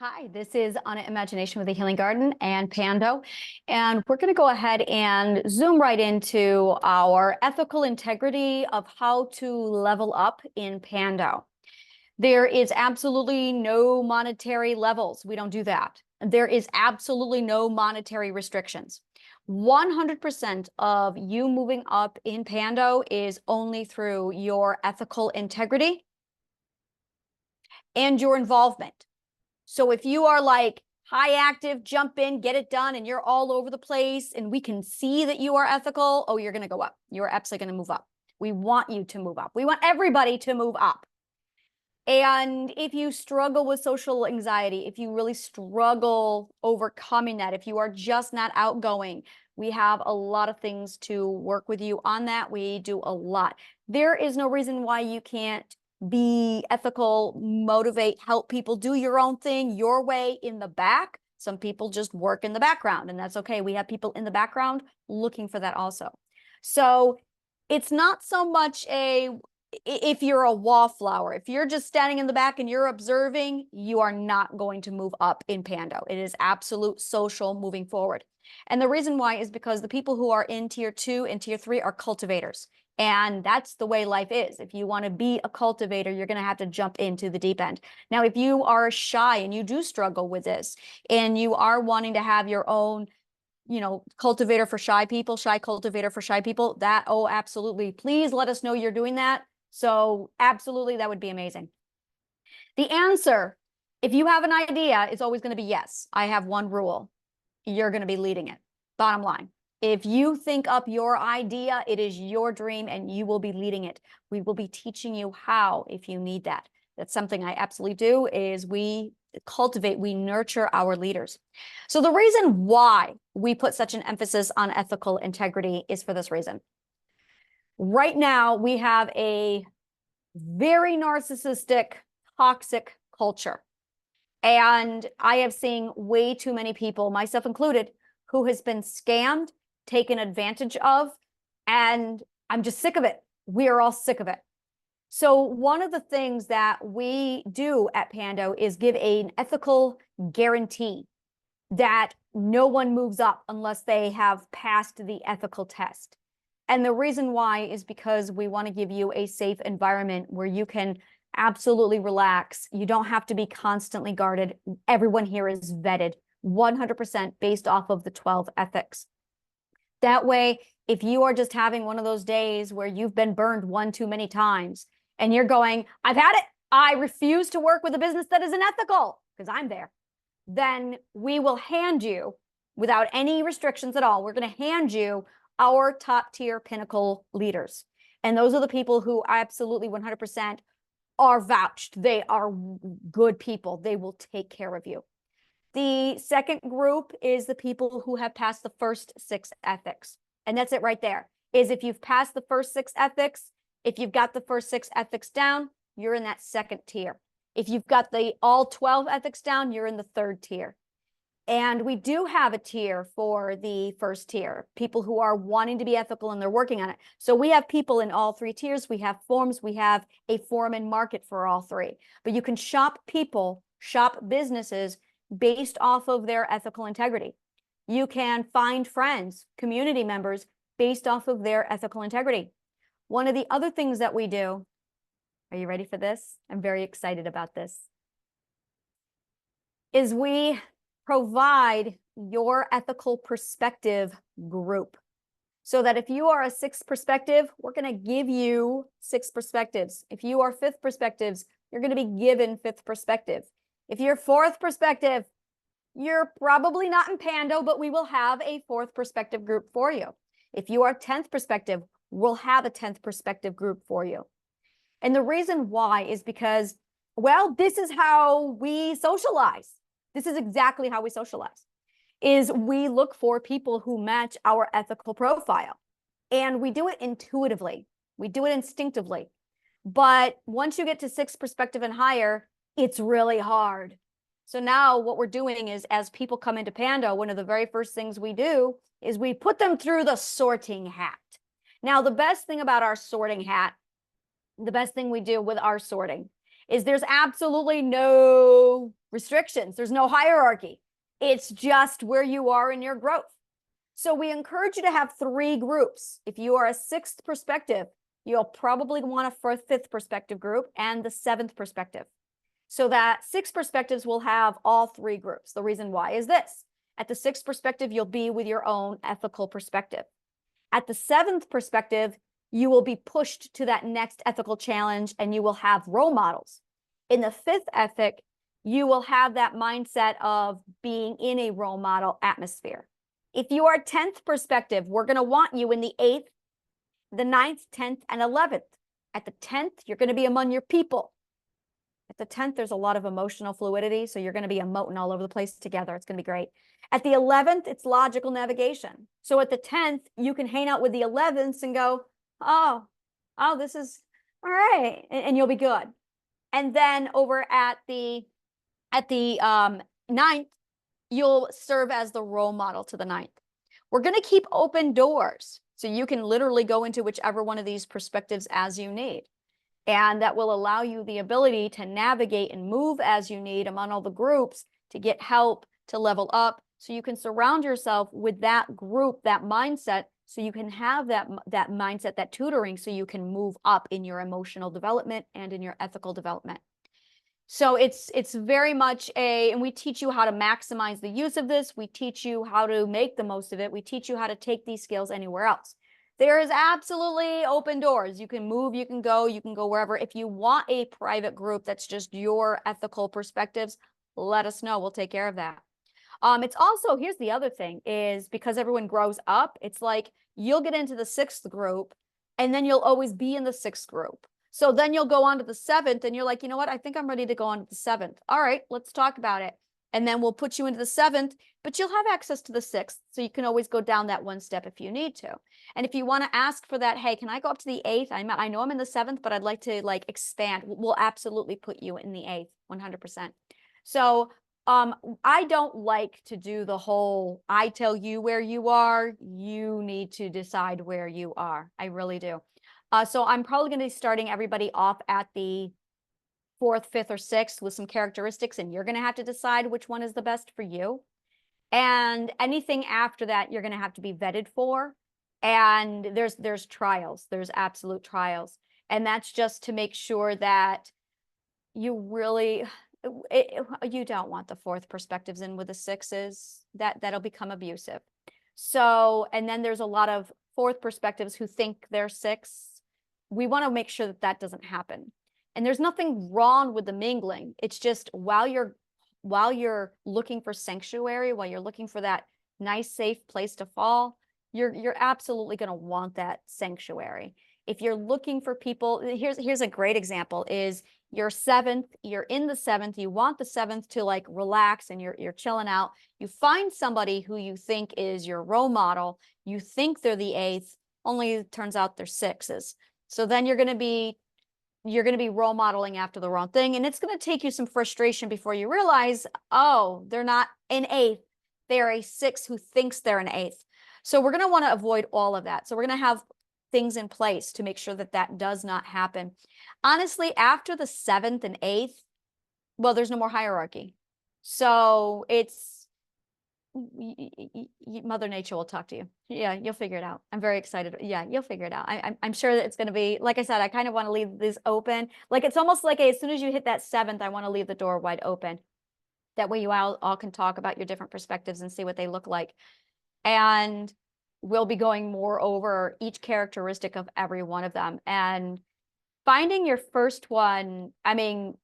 Hi, this is Anna Imagination with the Healing Garden and Pando, and we're going to go ahead and zoom right into our ethical integrity of how to level up in Pando. There is absolutely no monetary levels. We don't do that. There is absolutely no monetary restrictions. 100% of you moving up in Pando is only through your ethical integrity and your involvement. So if you are like high active, jump in, get it done, and you're all over the place, and we can see that you are ethical, oh, you're going to go up. You're absolutely going to move up. We want you to move up. We want everybody to move up. And if you struggle with social anxiety, if you really struggle overcoming that, if you are just not outgoing, we have a lot of things to work with you on that. We do a lot. There is no reason why you can't be ethical, motivate, help people, do your own thing your way in the back. Some people just work in the background, and that's okay. We have people in the background looking for that also. So it's not so much if you're a wallflower, if you're just standing in the back and you're observing, you are not going to move up in Pando. It is absolute social moving forward. And the reason why is because the people who are in tier 2 and tier 3 are cultivators. And that's the way life is. If you want to be a cultivator, you're going to have to jump into the deep end. Now, if you are shy and you do struggle with this, and you are wanting to have your own, cultivator for shy people, shy cultivator for shy people, that, oh, absolutely. Please let us know you're doing that. So absolutely, that would be amazing. The answer, if you have an idea, is always going to be yes. I have one rule. You're going to be leading it. Bottom line. If you think up your idea, it is your dream and you will be leading it. We will be teaching you how if you need that. That's something I absolutely do is we cultivate, we nurture our leaders. So the reason why we put such an emphasis on ethical integrity is for this reason. Right now, we have a very narcissistic, toxic culture. And I have seen way too many people, myself included, who has been scammed, taken advantage of, and I'm just sick of it. We are all sick of it. So one of the things that we do at Pando is give an ethical guarantee that no one moves up unless they have passed the ethical test. And the reason why is because we want to give you a safe environment where you can absolutely relax. You don't have to be constantly guarded. Everyone here is vetted 100% based off of the 12 ethics. That way, if you are just having one of those days where you've been burned one too many times and you're going, I've had it, I refuse to work with a business that isn't ethical because I'm there, then we will hand you, without any restrictions at all, we're going to hand you our top tier pinnacle leaders. And those are the people who absolutely 100% are vouched. They are good people. They will take care of you. The second group is the people who have passed the first 6 ethics. And that's it right there. Is if you've passed the first 6 ethics, if you've got the first 6 ethics down, you're in that second tier. If you've got the all 12 ethics down, you're in the third tier. And we do have a tier for the first tier, people who are wanting to be ethical and they're working on it. So we have people in all 3 tiers. We have forms. We have a forum and market for all 3. But you can shop people, shop businesses based off of their ethical integrity. You can find friends, community members based off of their ethical integrity. One of the other things that we do, are you ready for this? I'm very excited about this, is we provide your ethical perspective group. So that if you are a 6th perspective, we're going to give you 6 perspectives. If you are 5th perspectives, you're going to be given 5th perspective. If you're 4th perspective, you're probably not in Pando, but we will have a 4th perspective group for you. If you are 10th perspective, we'll have a 10th perspective group for you. And the reason why is because, well, this is how we socialize. This is exactly how we socialize, is we look for people who match our ethical profile. And we do it intuitively. We do it instinctively. But once you get to 6th perspective and higher, it's really hard. So now what we're doing is, as people come into Pando, one of the very first things we do is we put them through the sorting hat. Now, the best thing about our sorting hat, the best thing we do with our sorting is there's absolutely no restrictions. There's no hierarchy. It's just where you are in your growth. So we encourage you to have 3 groups. If you are a 6th perspective, you'll probably want a 5th perspective group and the 7th perspective. So that 6 perspectives will have all 3 groups. The reason why is this. At the 6th perspective, you'll be with your own ethical perspective. At the 7th perspective, you will be pushed to that next ethical challenge and you will have role models. In the 5th ethic, you will have that mindset of being in a role model atmosphere. If you are 10th perspective, we're going to want you in the 8th, the 9th, 10th, and 11th. At the 10th, you're going to be among your people. At the 10th, there's a lot of emotional fluidity, so you're going to be emoting all over the place together. It's going to be great. At the 11th, it's logical navigation. So at the 10th, you can hang out with the 11ths and go, oh, this is all right, and you'll be good. And then over at the 9th, you'll serve as the role model to the 9th. We're going to keep open doors, so you can literally go into whichever one of these perspectives as you need. And that will allow you the ability to navigate and move as you need among all the groups to get help, to level up, so you can surround yourself with that group, that mindset, so you can have that mindset, that tutoring, so you can move up in your emotional development and in your ethical development. So it's very much and we teach you how to maximize the use of this. We teach you how to make the most of it. We teach you how to take these skills anywhere else. There is absolutely open doors. You can move, you can go wherever. If you want a private group that's just your ethical perspectives, let us know. We'll take care of that. It's also, here's the other thing, is because everyone grows up, it's like you'll get into the 6th group and then you'll always be in the 6th group. So then you'll go on to the 7th and you're like, you know what? I think I'm ready to go on to the 7th. All right, let's talk about it. And then we'll put you into the 7th, but you'll have access to the 6th. So you can always go down that one step if you need to. And if you want to ask for that, hey, can I go up to the 8th? I know I'm in the 7th, but I'd like to expand. We'll absolutely put you in the 8th, 100%. So I don't like to do the whole, I tell you where you are, you need to decide where you are. I really do. So I'm probably going to be starting everybody off at the 4th, 5th, or 6th with some characteristics, and you're going to have to decide which one is the best for you. And anything after that, you're going to have to be vetted for. And there's trials. There's absolute trials. And that's just to make sure that you really, you don't want the 4th perspectives in with the 6s. That'll become abusive. So, and then there's a lot of 4th perspectives who think they're 6. We want to make sure that that doesn't happen. And there's nothing wrong with the mingling. It's just while you're looking for sanctuary, while you're looking for that nice, safe place to fall, you're absolutely going to want that sanctuary. If you're looking for people, here's a great example, is you're 7th, you're in the 7th, you want the 7th to relax and you're chilling out. You find somebody who you think is your role model. You think they're the 8th, only it turns out they're 6s. So then you're going to be role modeling after the wrong thing. And it's going to take you some frustration before you realize, oh, they're not an 8th. They're a 6 who thinks they're an 8th. So we're going to want to avoid all of that. So we're going to have things in place to make sure that that does not happen. Honestly, after the 7th and 8th, well, there's no more hierarchy. So it's, Mother Nature will talk to you. Yeah, you'll figure it out. I'm very excited. Yeah, you'll figure it out. I'm sure that it's going to be, like I said, I kind of want to leave this open. It's almost like as soon as you hit that 7th, I want to leave the door wide open. That way you all can talk about your different perspectives and see what they look like. And we'll be going more over each characteristic of every one of them. And finding your first one, I mean,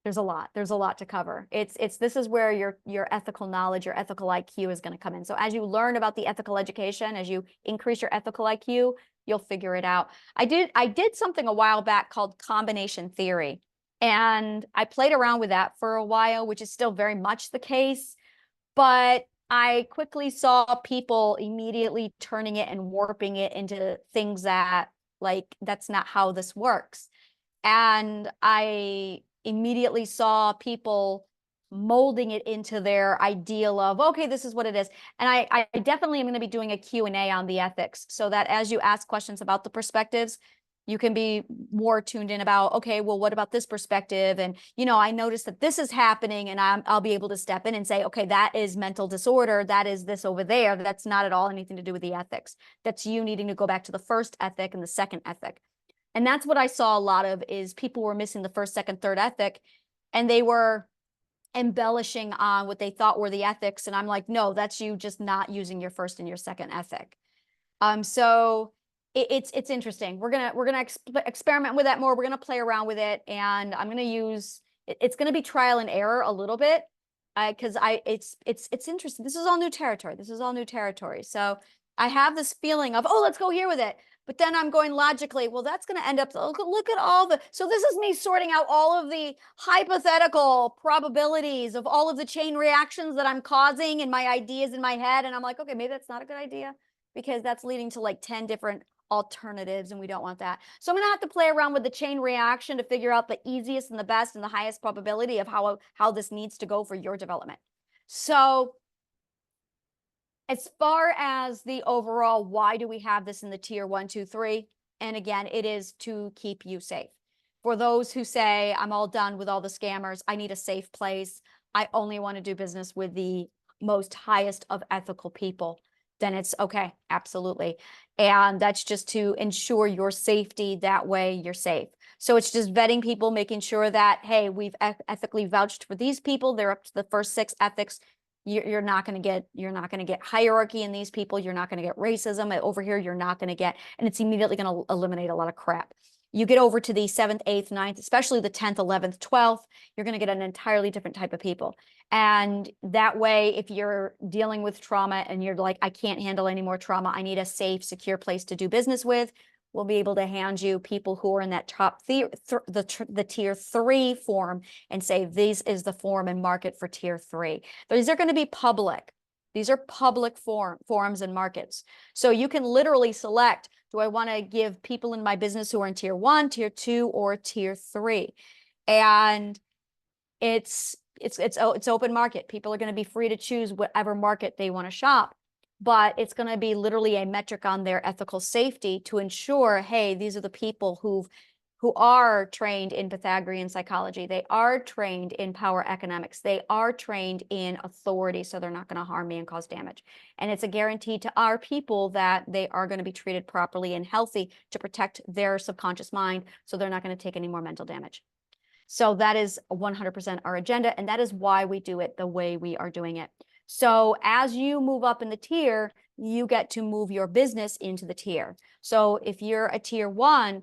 there's a lot to cover. This is where your ethical knowledge, your ethical IQ is going to come in. So as you learn about the ethical education, as you increase your ethical IQ, you'll figure it out. I did something a while back called combination theory, and I played around with that for a while, which is still very much the case, but I quickly saw people immediately turning it and warping it into things that that's not how this works. And I immediately saw people molding it into their ideal of, okay, this is what it is. And I definitely am going to be doing a Q&A on the ethics, so that as you ask questions about the perspectives, You can be more tuned in about, okay, well, what about this perspective? And, you know, I noticed that this is happening, and I'll be able to step in and say, okay, that is mental disorder. That is this over there. That's not at all anything to do with the ethics. That's you needing to go back to the first ethic and the second ethic. And that's what I saw a lot of, is people were missing the first, second, third ethic, and they were embellishing on what they thought were the ethics. And I'm like, no, that's you just not using your first and your second ethic. So it's interesting. We're gonna experiment with that more. We're gonna play around with it, and I'm gonna use it's gonna be trial and error a little bit, because it's interesting. This is all new territory. This is all new territory. So I have this feeling of, oh, let's go here with it. But then I'm going logically, well, that's going to end up, look at all the, so this is me sorting out all of the hypothetical probabilities of all of the chain reactions that I'm causing in my ideas in my head. And I'm like, okay, maybe that's not a good idea, because that's leading to like 10 different alternatives, and we don't want that. So I'm going to have to play around with the chain reaction to figure out the easiest and the best and the highest probability of how this needs to go for your development. So as far as the overall, why do we have this in the tier 1, 2, 3? And again, it is to keep you safe. For those who say, I'm all done with all the scammers, I need a safe place, I only want to do business with the most highest of ethical people, then it's okay, absolutely. And that's just to ensure your safety. That way you're safe. So it's just vetting people, making sure that, hey, we've ethically vouched for these people. They're up to the first 6 ethics. You're not going to get hierarchy in these people. You're not going to get racism over here. You're not going to get, and it's immediately going to eliminate a lot of crap. You get over to the 7th, 8th, 9th, especially the 10th, 11th, 12th, you're going to get an entirely different type of people. And that way, if you're dealing with trauma and you're like, I can't handle any more trauma, I need a safe, secure place to do business with, we'll be able to hand you people who are in that top the tier 3 form, and say, this is the form and market for tier 3. These are going to be public. These are public forums and markets. So you can literally select, do I want to give people in my business who are in tier 1, tier 2, or tier 3? And it's open market. People are going to be free to choose whatever market they want to shop, but it's going to be literally a metric on their ethical safety to ensure, hey, these are the people who are trained in Pythagorean psychology. They are trained in power economics. They are trained in authority, so they're not going to harm me and cause damage. And it's a guarantee to our people that they are going to be treated properly and healthy to protect their subconscious mind, so they're not going to take any more mental damage. So that is 100% our agenda, and that is why we do it the way we are doing it. So as you move up in the tier, you get to move your business into the tier. So if you're a tier 1,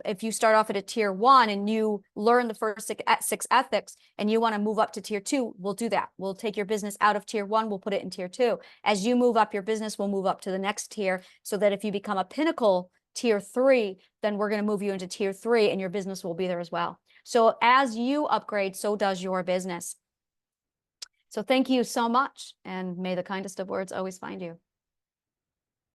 if you start off at a tier 1 and you learn the first 6 ethics and you want to move up to tier 2, we'll do that. We'll take your business out of tier 1, we'll put it in tier 2. As you move up your business, we'll move up to the next tier, so that if you become a pinnacle tier 3, then we're going to move you into tier 3 and your business will be there as well. So as you upgrade, so does your business. So thank you so much, and may the kindest of words always find you.